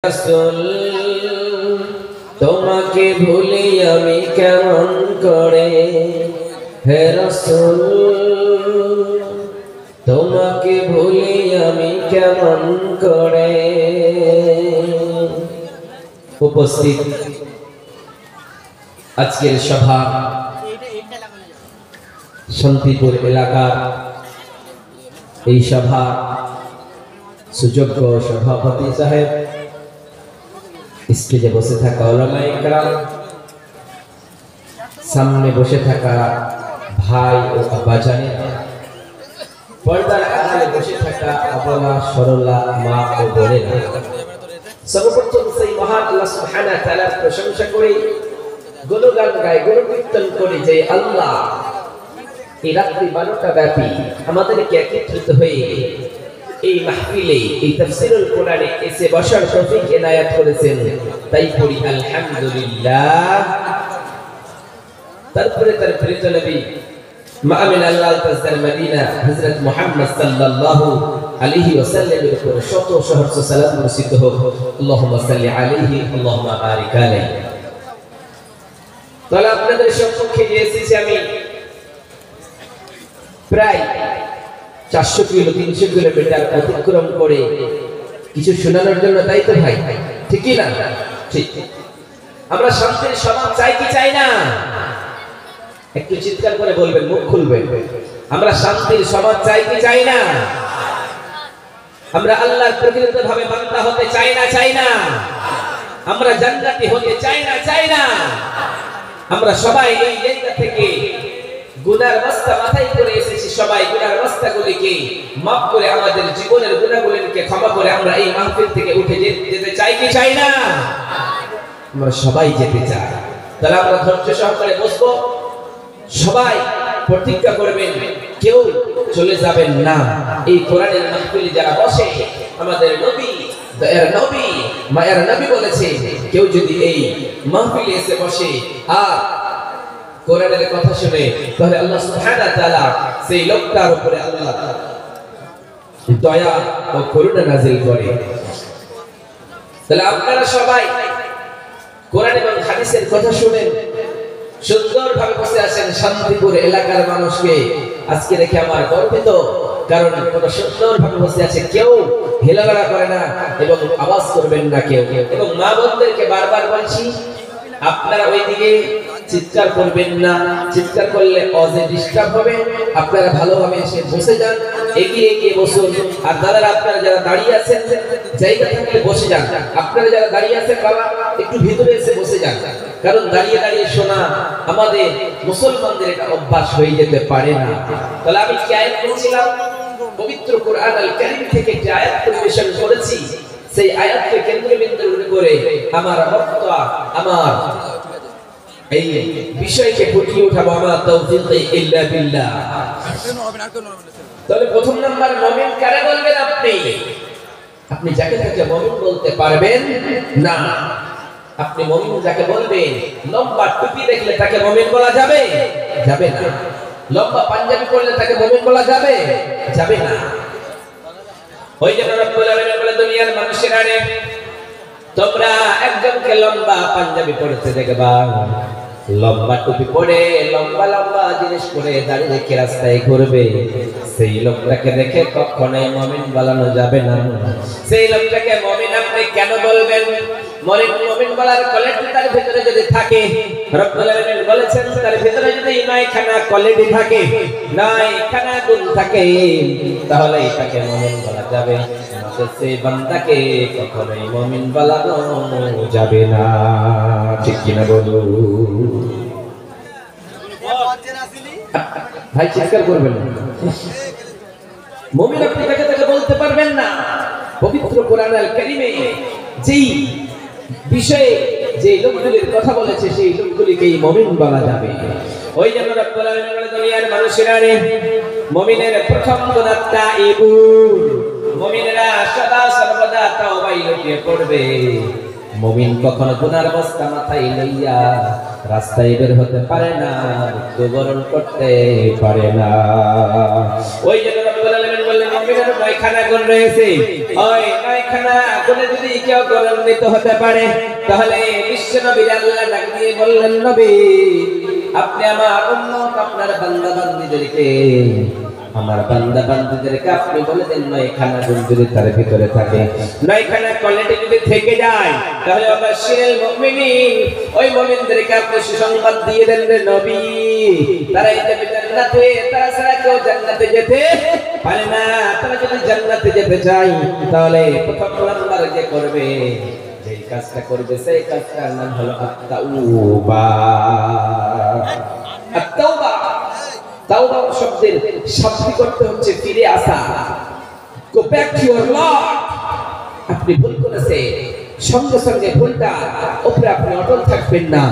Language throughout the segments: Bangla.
রাসূল তোমাকে ভুলি আমি কেমন করে, হে রাসূল তোমাকে ভুলি আমি কেমন করে। উপস্থিত আজকের সভা শান্তিপুর এলাকার এই সভা সুযোগ্য সভাপতি সাহেব, স্টেজে বসে থাকা উলামায়ে কেরাম, সামনে বসে থাকা ভাই ও আব্বাজানেরা, পর্দার আড়ালে বসে থাকা আবলা সরলা মা ও বোনেরা, সর্বপ্রথম সেই মহান আল্লাহ সুবহানাহু ওয়া তাআলার প্রশংসা করি, গুণগান গাই, গুণকীর্তন করি যে আল্লাহ এই রাত্রি 12টা ব্যাপী আমাদেরকে একত্রিত হয়ে এই মাহফিলে এই তাফসীরুল কোরআনে এসে বসার তৌফিক এনায়েত করেছেন, তাই পড়ি আলহামদুলিল্লাহ। তারপরে তার প্রিয় নবী মাআমিন আল্লাহ তাজদার মদিনা হযরত মুহাম্মদ সাল্লাল্লাহু আলাইহি ওয়াসাল্লামের উপর শত সহস্র সালাত বর্ষিত হোক। আল্লাহুম্মা সাল্লি আলাইহি আল্লাহুম্মা বারিক আলাইহি। তাহলে আপনাদের সম্মুখে নিয়ে এসেছি আমি প্রায় 400 কিলো 300 কিলোমিটার অতিক্রম করে কিছু শোনানোর জন্য, তাই তো ভাই? ঠিক কি না? ঠিক। আমরা শান্তির সমাজ চাই কি চাই না? একটু চিৎকার করে বলবেন, মুখ খুলবেন। আমরা শান্তির সমাজ চাই কি চাই না? আমরা আল্লাহর প্রকৃতভাবে বান্দা হতে চাই না চাই না? আমরা জান্নাতি হতে চাই না চাই না? আমরা সবাই এই জায়গা থেকে গুনার বস্তা মাথায় করে এসেছি, সবাই গুনার বস্তাগুলিকে মাফ করে আমাদের জীবনের গুনাহগুলিকে ক্ষমা করে আমরা এই মাহফিল থেকে উঠে যেতে চাই কি চাই না? আমরা সবাই যেতে চাই। তাহলে আমরা ধৈর্য সহকারে বসবো, সবাই প্রতিজ্ঞা করবেন কেউ চলে যাবেন না। এই কোরআনের মাহফিলে যারা বসে, আমাদের নবী দয়ার নবী মায়ের নবী বলেছে, কেউ যদি এই মাহফিলে এসে বসে আর কোরআনের কথা শুনে, তাহলে আল্লাহ সুবহানাহু ওয়া তাআলা সেই লোকটার উপরে আল্লাহ দয়া ও করুণা নাযিল করে। তাহলে আপনারা সবাই কোরআন এবং হাদিসের কথা শুনেন, সুন্দরভাবে বসে আছেন। শান্তিপুর এলাকার মানুষকে আজকে দেখে আমার গর্বিত, কারণ কত সুন্দরভাবে বসে আছে, কেউ হেলাগড়া করে না এবং আওয়াজ করবেন না কেউ। এবং মা বোনদেরকে বারবার বলছি, আপনারা ওইদিকে চিৎকার করবেন না, চিৎকার করলে অজে ডিস্টার্ব হবে। আপনারা ভালোভাবে এসে বসে যান, এগিয়ে এগিয়ে বসুন। আর দাদারা, আপনারা যারা দাঁড়িয়ে আছেন জায়গা থাকলে বসে যান। আপনারা যারা দাঁড়িয়ে আছেন বাবা, একটু ভিতরে এসে বসে যান, কারণ দাঁড়িয়ে দাঁড়িয়ে শোনা আমাদের মুসলমানদের এটা অভ্যাস হয়ে যেতে পারে না। তাহলে আমি কি আয়াত বলছিলাম? পবিত্র কোরআন আল কারীম থেকে যে আয়াত পরিবেশন করেছি, সেই আয়াতকে কেন্দ্রবিন্দু করে আমার বক্তব্য, আমার এই বিষয়কে ফুটিয়ে উঠাবো। আমার তাওফীক ইল্লা বিল্লাহ। তাহলে প্রথম নাম্বার, মুমিন কারে বলবেন? আপনি যাকে তাকে মুমিন বলতে পারবেন না। আপনি মুমিন যাকে বলবেন, লম্বা টুপি দেখলে তাকে মুমিন বলা যাবে? যাবে না। লম্বা পাঞ্জাবি পরলে তাকে মুমিন বলা যাবে? যাবে না। ওই জন্য রব্বুল আলামিন বলে, দুনিয়ার মানুষেরা রে, তোমরা একজনকে লম্বা পাঞ্জাবি পরতে দেখবা, লম্বা টুপি পরে লম্বা লম্বা জিনিস পরে দাঁড়িয়ে রেখে রাস্তায় ঘুরবে, সেই লোকটাকে দেখে কখনোই মুমিন বলানো যাবে না। সেই লোকটাকে মুমিন আপনি কেন বলবেন? মুমিন বলার কোয়ালিটি তার ভিতরে যদি থাকে, রব্বুল আলামিন বলেছেন, তার ভিতরে যদি নয়খানা কোয়ালিটি থাকে, নয়খানা গুণ থাকে, তাহলে এটাকে মুমিন বলা যাবে। সেই বান্দাকে কখনোই মুমিন বলানো যাবে না। ঠিক কিনা বলো ভাই? চিৎকার করবেন না। মুমিন আপনি তাকে তাকে বলতে পারবেন না। পবিত্র কোরআন আল কারীমে যেই বিষয়ে যে লোকগুলির কথা বলেছে, সেই লোকগুলিকেই মুমিন বলা যাবে। ওই জন্য রব্বুল আলামিন বলে, দুনিয়ার মানুষেরা রে, মুমিনের প্রথম গুণ তাইবুন। মুমিনরা সদা সর্বদা তাওবায় লুটিয়ে পড়বে। মুমিন কখনো গুনার বস্তা মাথায় লইয়া রাস্তায় বের হতে পারে না, মৃত্যুবরণ করতে পারে না। ওই জন্য রব্বুল আলামিন বললেন, মুমিনের 9খানা গুণ রয়েছে। ওই 9খানা গুণে যদি কেউ গুণান্বিত হতে পারে তাহলে বিশ্ব নবী আল্লাহ ডাক দিয়ে বললেন, নবী আপনি আমার উম্মত, আপনার বান্দা বান্দীদেরকে আপনি বলে দেন 9খানা গুণ যদি তার ভিতরে থাকে, 9খানা কোয়ালিটি যদি থেকে যায় তাহলে অবশ্যই মুমিনিন, ওই মুমিনদেরকে আপনি সুসংবাদ দিয়ে দেন রে নবী, তারা যাবে জান্নাতে, তারা ছাড়া কেউ জান্নাতে যেতে পারে না। তারা যদি জান্নাতে যেতে চায় তাহলে প্রথম নাম্বার যে করবে, যেই কাজটা করবে সেই কাজটার নাম হলো আত-তাওবা। আত-তাওবা, তাওবা শব্দের শাব্দিক অর্থ হচ্ছে ফিরে আসা। Go back to your Lord. আপনি ভুল করেছেন, সঙ্গে সঙ্গে ভুলটা উপরে আপনি অটল থাকবেন না,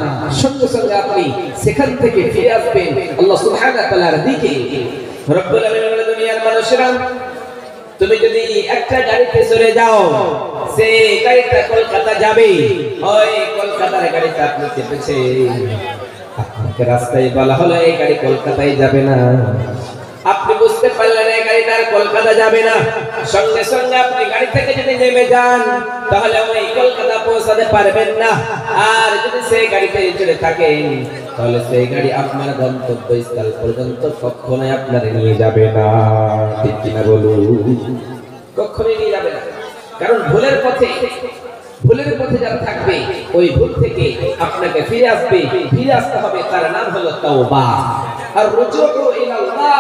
সঙ্গে সঙ্গে আপনি সেখান থেকে ফিরে আসবেন আল্লাহ সুবহানাহু ওয়া তাআলার দিকে। রব্বুল আলামিন, দুনিয়ার মানুষেরা, তুমি যদি একটা গাড়িতে চলে যাও, সেই গাড়িটা কলকাতা যাবে, ওই কলকাতার গাড়িতে আপনি চেপেছেন, আপনাকে রাস্তায় বলা হলো এই গাড়ি কলকাতায় যাবে না, আপনি বুঝতে পারলেন এই গাড়িটা আর কলকাতা যাবে না, সঙ্গে সঙ্গে আপনি গাড়ি থেকে যদি নেমে যান তাহলে আপনি কলকাতা পৌঁছাতে পারবেন না। আর যদি সেই গাড়িতে চড়ে থাকেন তাহলে সেই গাড়ি আপনার গন্তব্যস্থল পর্যন্ত কখনোই আপনার নিয়ে যাবে না। ঠিক কিনা বলুন? কখনোই নিয়ে যাবে না। কারণ ভুলের পথে যারা থাকবে ওই ভুল থেকে আপনাকে ফিরে আসতে হবে, তার নাম হলো তাওবা। আর রুজু ইলাল্লাহ,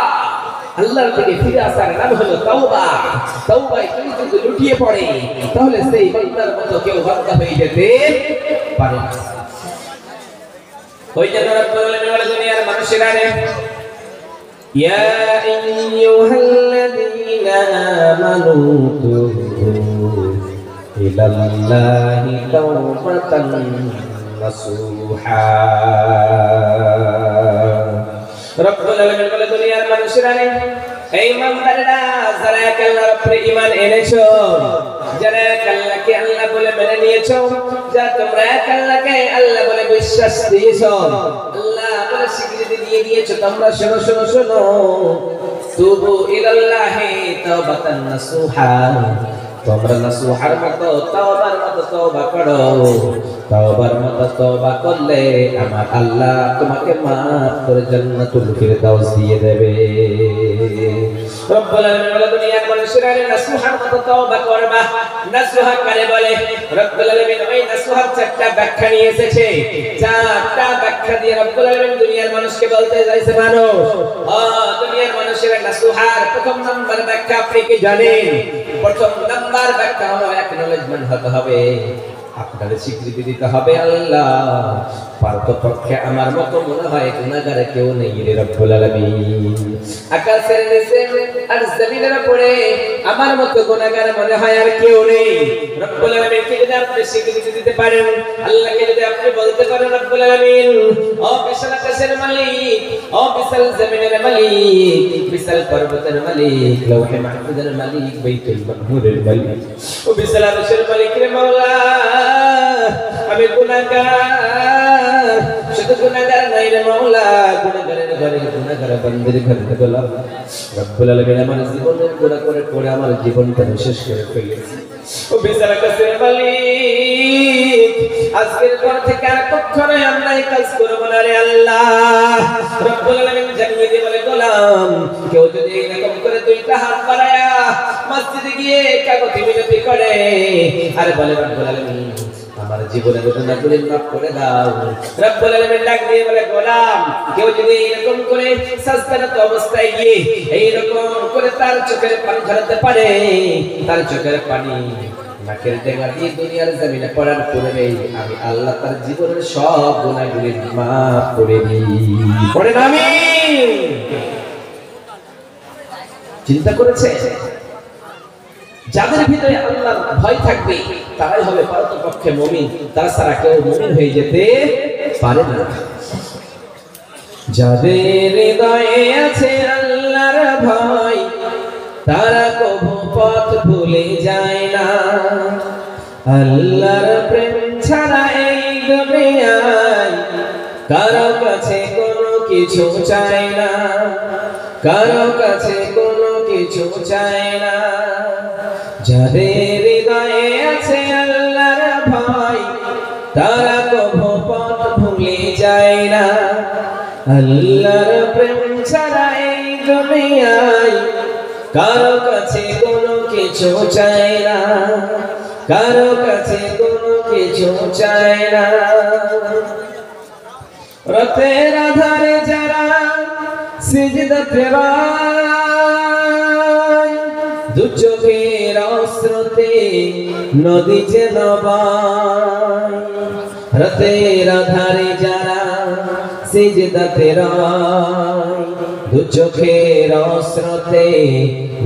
আল্লাহর দিকে ফিরে আসার নাম হলো তাওবা। তাওবায় কেউ যদি লুটিয়ে পড়ে তাহলে সেই বান্দার মতো কেউ বান্দা হয়ে যেতে পারে না। ওই জন্য রব্বুল আলামিন বলে, দুনিয়ার মানুষেরা রে, ইয়া আইয়ুহাল্লাযীনা আমানু ইলাল্লাহি তাওবাতান নাসুহা। রব্বুল আলামিন বলে, দুনিয়ার মানুষেরা রে, এই ইমানদাররা যারা এক আল্লাহর উপরে ঈমান এনেছো, যারা এক আল্লাহকে আল্লাহ বলে মেনে নিয়েছো, যারা তোমরা এক আল্লাহকে আল্লাহ বলে বিশ্বাস দিয়েছো, আল্লাহ বলে স্বীকৃতি দিয়ে দিয়েছো, তোমরা শোনো, তুবু ইলাল্লাহি তাওবাতান নাসুহা, তোমরা নাসুহার মতো তাওবার মতো তওবা করো। তাওবার মতো তওবা করলে আমার আল্লাহ তোমাকে মাফ করে জান্নাতুল ফিরদাউস দিয়ে দেবে। রব্বুল আলামিন বলে, দুনিয়ার মানুষেরা নাসুহার মতো তওবা করবা। নাসুহা কারে বলে? রব্বুল আলামিন ওই নাসুহার চারটা ব্যাখ্যা নিয়ে এসেছে। চারটা ব্যাখ্যা দিয়ে রব্বুল আলামিন দুনিয়ার মানুষকে বলতে চাইছে, মানুষ, দুনিয়ার মানুষেরা নাসুহার প্রথম নাম্বার ব্যাখ্যা আপনি কি জানেন? প্রথম নাম্বার ব্যাখ্যা হলো অ্যাকনলেজমেন্ট হতে হবে, আপনার স্বীকৃতি দিতে হবে আল্লাহ পারতপক্ষে আমার মতো মনে হয় গুনাহগার কেউ নেই রে রব্বুল আলামিন। আকাশের নিচে আর জমিনের উপরে আমার মতো গুনাহগার মনে হয় আর কেউ নেই। রব্বুল আলামিনকে যদি আপনি স্বীকৃতি দিতে পারেন, আল্লাহকে যদি আপনি বলতে পারেন, রব্বুল আলামিন ও বিশাল আকাশের মালিক, ও বিশাল জমিনের মালিক, বিশাল পর্বতের মালিক, লৌহে মাহফুজের মালিক, বাইতুল মামুরের মালিক, ও বিশাল আরশের মালিক রে মাওলা, আমি গুনাহগার, শুধু গুনাহগার নাই রে মাওলা, গুনাহগারের ঘরে গুনাহগার বান্দার ঘরে গোলাম। রব্বুল আলামিন আমার জীবনের গুনাহ করে আমার জীবনটা শেষ করে ফেলেছে। ও বিশাল আকাশের মালিক, আজকের পর থেকে আর কখনোই অন্যায় কাজ করব না রে আল্লাহ। রব্বুল আলামিন জানিয়ে দিয়ে বলে, গোলাম, কেউ যদি এরকম করে দুইটা হাত বাড়ায়া মসজিদে গিয়ে কাগজে মিনতি করে আর বলে, রব্বুল আলামিন আমার জীবনের গুনাহগুলো মাফ করে দাও, রব্বুল আলামিন ডাক দিয়ে বলে, গোলাম, কেউ যদি এরকম করে সাজদারত অবস্থায় গিয়ে এইরকম করে তার চোখের পানি ঝরাতে পারে, তার চোখের পানি নাকের ডেঙ্গা দিয়ে দুনিয়ার জমিনে পড়ার পূর্বে আমি আল্লাহ তার জীবনের সব গুনাহগুলো মাফ করে দিই। পড়েন আমিন। চিন্তা করেছে? যাদের ভিতরে আল্লাহর ভয় থাকবে তারাই হবে পারতপক্ষে মুমিন, তাছাড়া কেউ মুমিন হয়ে যেতে পারে না। যাদের হৃদয়ে আছে আল্লাহর ভয় তারা কবু পথ ভুলে যায় না। আল্লাহর প্রেম ছাড়া এই দুনিয়ায় কারো কাছে কোনো কিছু চায় না, কারো কাছে কোনো কিছু চায় না। যাদের হৃদয়ে আছে আল্লাহর ভয় তারা কভু পথ ভুলে যায় না। আল্লাহর প্রেম ছাড়া এই দুনিয়ায় কারো কাছে কোনো কিছু চায় না, কারো কাছে কোনো কিছু চায় না। রাতের আধারে যারা সিজদাতে রয়, দু চোখের অশ্রুতে নদী যেন বয়। রাতের আধারে যারা সিজদাতে রয়, দু চোখের অশ্রুতে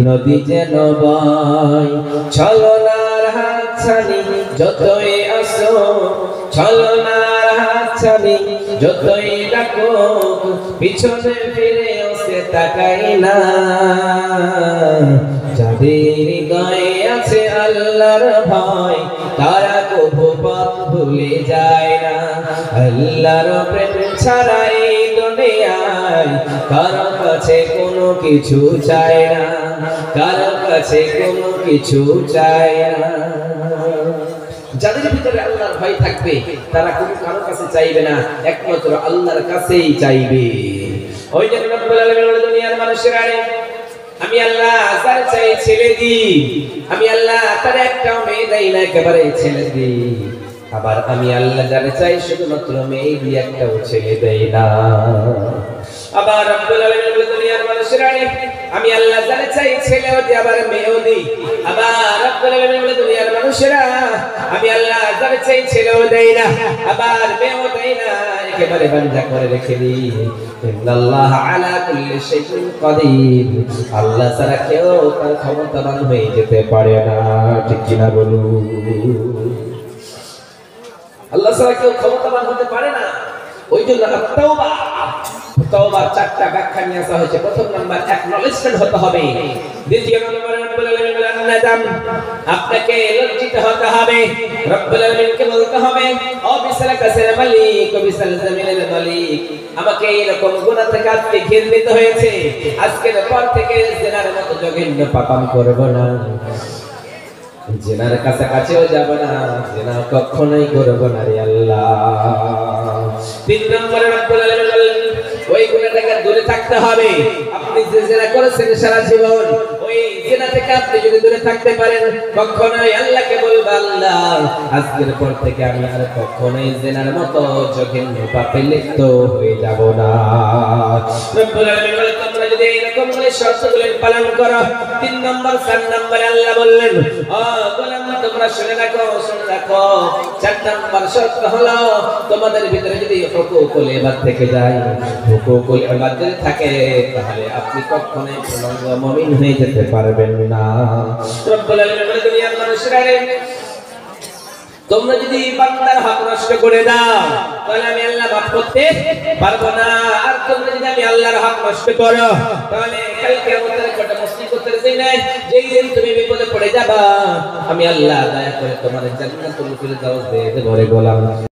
নদী যেন বয়। ছলনার হাতছানি যতই আসো, ছলনার হাতছানি যতই ডাকো, পিছনে ফিরেও সে তাকায় না। যাদের হৃদয়ে আছে আল্লাহর ভয় তারা কভু পথ ভুলে যায় না। আল্লাহর প্রেম ছাড়া এই দুনিয়ায় কারো কাছে কোনো কিছু চায় না, কারো কাছে কোনো কিছু চায় না। যাদের ভিতরে আল্লাহর ভয় থাকবে তারা কোনো কারো কাছে চাইবে না, একমাত্র আল্লাহর কাছেই চাইবে। ওই যে রব্বুল আলামিন বলে, দুনিয়ার মানুষেরা আমি আল্লাহ যার চাই ছেলে দিই, আমি আল্লাহ তার একটাও মেয়ে দেই না, একেবারে ছেলে দিই। আবার আমি আল্লাহ যার চাই শুধুমাত্র মেয়ে দিয়ে একটাও ছেলে দেই না। আবার রব্বুল আলামিন বলে, দুনিয়ার মানুষেরা আমি আল্লাহ যার চাই ছেলেও দিই আবার মেয়েও দিই। আবার রব্বুল আলামিন বলে, দুনিয়ার মানুষেরা আমি আল্লাহ যার চাই ছেলেও দেই না আবার মেয়েও দেই না, একেবারে বান্দা করে রেখে দিই। ইন্নাল্লাহ আলা কুল্লি শাইইন কাদির, আল্লাহ ছাড়া কেউ তার ক্ষমতাবান হয়ে যেতে পারে না। ঠিক কিনা বলুন? আল্লাহ ছাড়া কেউ ক্ষমতাবান হতে পারে না। ওই জন্য তাওবা, তাওবার চারটা ব্যাখ্যা নিয়ে আসা হয়েছে। প্রথম নাম্বার অ্যাকনলেজমেন্ট হতে হবে। দ্বিতীয় নাম্বার রব্বুল আলামিন বলেন নাদাম, আপনাকে লজ্জিত হতে হবে। রব্বুল আলামিনকে বলতে হবে, ও বিশাল কাসের মালিক, ও বিশাল জমিনের মালিক, আমাকে এরকম গুনাহ থেকে আজকে ঘিরে নিতে হয়েছে। আজকের পর থেকে জিনার মতো জঘন্য পাপ আমি করব না, জিনার কাছাকাছিও যাব না, জিনা কখনোই করব না রে আল্লাহ। তিন নম্বরে রব্বুল আলামিন বলেন, ওই গুনাহ থেকে দূরে থাকতে হবে। আপনি যে জিনা করেছেন সারা জীবন, ওই জিনা থেকে আপনি যদি দূরে থাকতে পারেন, কখনোই আল্লাহকে বলবেন, আল্লাহ আজকের পর থেকে আমি আর কখনোই জিনার মতো জঘন্য পাপে লিপ্ত হয়ে যাব না। রব্বুল আলামিন বলেন, তোমরা যদি এরকম করে শর্তগুলো পালন করো। তিন নম্বর, চার নম্বরে আল্লাহ বললেন, ও গোলাম তোমরা শুনে রাখো, শুনে রাখো, চার নম্বর শর্ত হলো তোমাদের ভিতরে যদি হুকুকুল ইবাদ থেকে যায়, হুকুকুল ইবাদ যদি থাকে, তাহলে আপনি কখনোই পূর্ণাঙ্গ মুমিন হয়ে যেতে পারবেন না। রব্বুল আলামিন বলে, দুনিয়ার মানুষেরা তোমরা যদি বান্দার হক নষ্ট করে দাও তাহলে আমি আল্লাহ মাফ করতে পারবো না। আর তোমরা যদি আমি আল্লাহর হক নষ্ট করো তাহলে কাল কিয়ামতের কটা মুসলিম করতে চাই না, যেই দিন তুমি বিপদে পড়ে যাবা আমি আল্লাহ দয়া করে তোমাদের জান্নাতুল ফিরদাউস দিয়ে দেব রে গোলাম।